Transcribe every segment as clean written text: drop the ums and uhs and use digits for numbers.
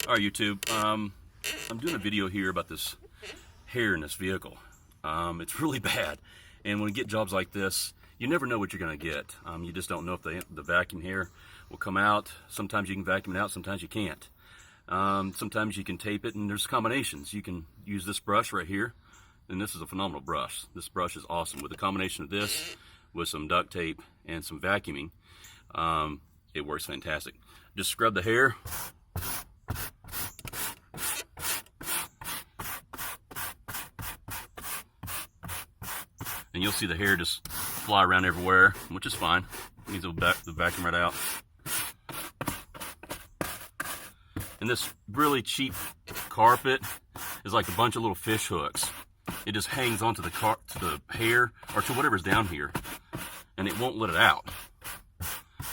All right, YouTube. I'm doing a video here about this hair in this vehicle. It's really bad, and when you get jobs like this, you never know what you're going to get. You just don't know if the vacuum hair will come out. Sometimes you can vacuum it out, sometimes you can't. Sometimes you can tape it, and there's combinations. You can use this brush right here, and this is a phenomenal brush. This brush is awesome. With a combination of this, with some duct tape and some vacuuming, it works fantastic. Just scrub the hair. And you'll see the hair just fly around everywhere, which is fine. It needs the vacuum right out. And this really cheap carpet is like a bunch of little fish hooks. It just hangs onto the hair or to whatever's down here, and it won't let it out.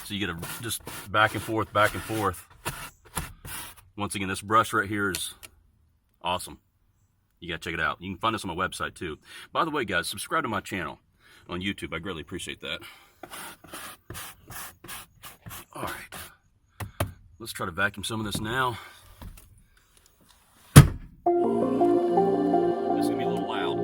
So you gotta just back and forth, back and forth. Once again, this brush right here is awesome. You gotta check it out. You can find this on my website too. By the way, guys, subscribe to my channel on YouTube. I greatly appreciate that. All right, let's try to vacuum some of this now. This is gonna be a little loud.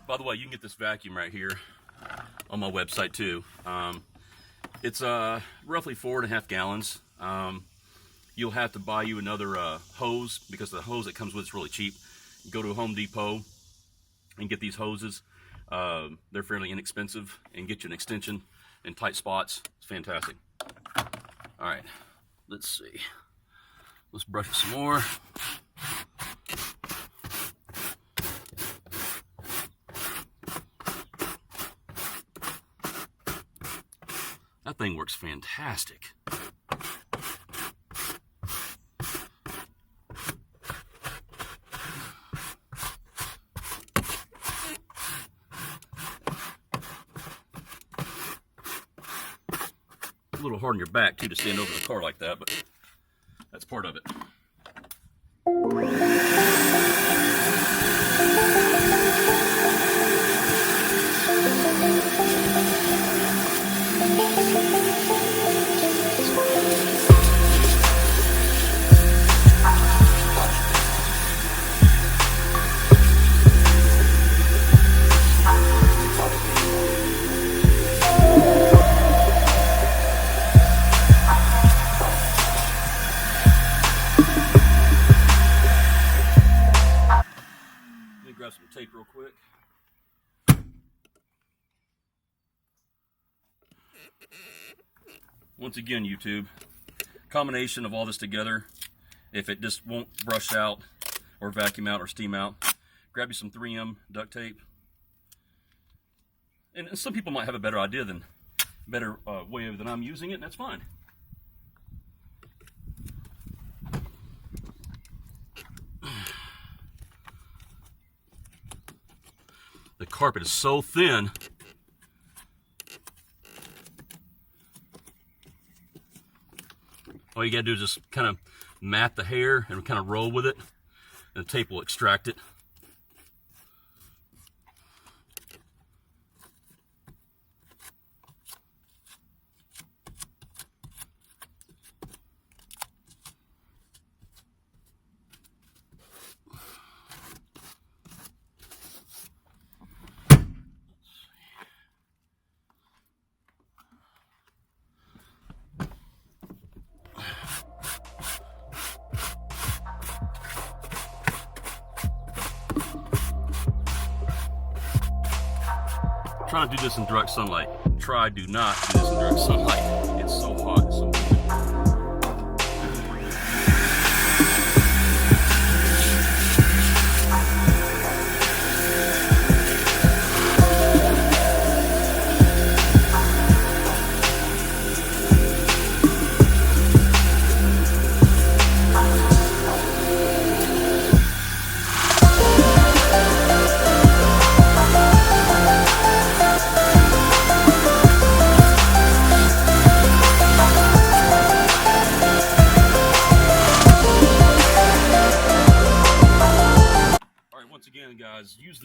By the way, you can get this vacuum right here on my website too. It's roughly 4.5 gallons. You'll have to buy you another hose, because the hose that comes with it's really cheap. You go to a Home Depot and get these hoses. They're fairly inexpensive, and get you an extension in tight spots. It's fantastic. All right, let's see. Let's brush it some more. That thing works fantastic. A little hard on your back too to stand over the car like that, but that's part of it. Grab some tape real quick. Once again, YouTube, combination of all this together, if it just won't brush out or vacuum out or steam out, grab you some 3M duct tape. And some people might have a better way than I'm using it, and that's fine. The carpet is so thin. All you gotta do is just kind of mat the hair and kind of roll with it, and the tape will extract it. Trying to do this in direct sunlight. Do not do this in direct sunlight. It's so hot. It's so humid.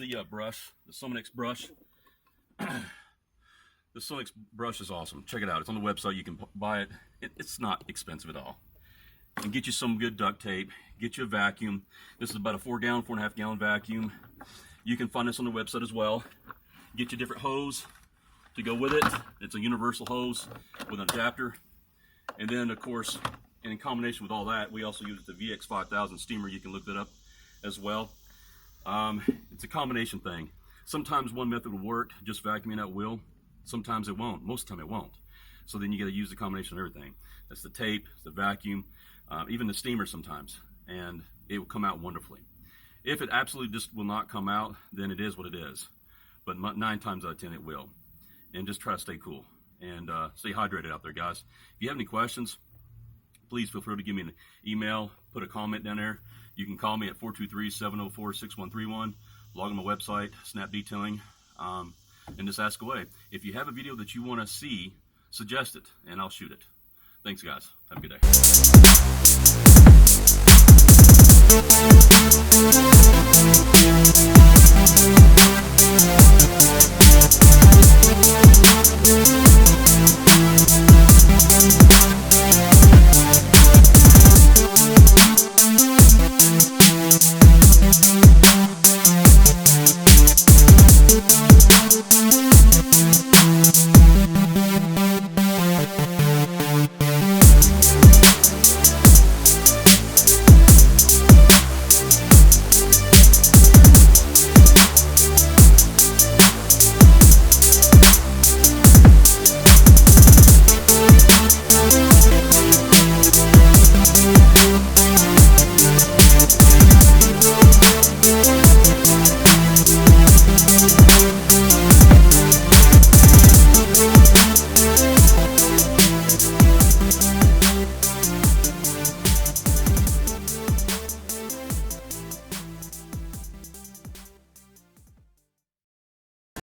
the brush, the Sominex brush. The Sominex brush is awesome. Check it out. It's on the website. You can buy it. It's not expensive at all. And get you some good duct tape. Get you a vacuum. This is about a 4.5 gallon vacuum. You can find this on the website as well. Get you different hose to go with it. It's a universal hose with an adapter. And then, of course, in combination with all that, we also use the VX5000 steamer. You can look that up as well. It's a combination thing. Sometimes one method will work, just vacuuming at will. Sometimes it won't. Most of the time it won't. So then you got to use the combination of everything. That's the tape, the vacuum, even the steamer sometimes, and it will come out wonderfully. If it absolutely just will not come out, then it is what it is. But 9 times out of 10 it will. And just try to stay cool and stay hydrated out there, guys. If you have any questions, please feel free to give me an email, put a comment down there. You can call me at 423-704-6131. Log on my website, Snap Detailing, and just ask away. If you have a video that you want to see, suggest it, and I'll shoot it. Thanks, guys. Have a good day.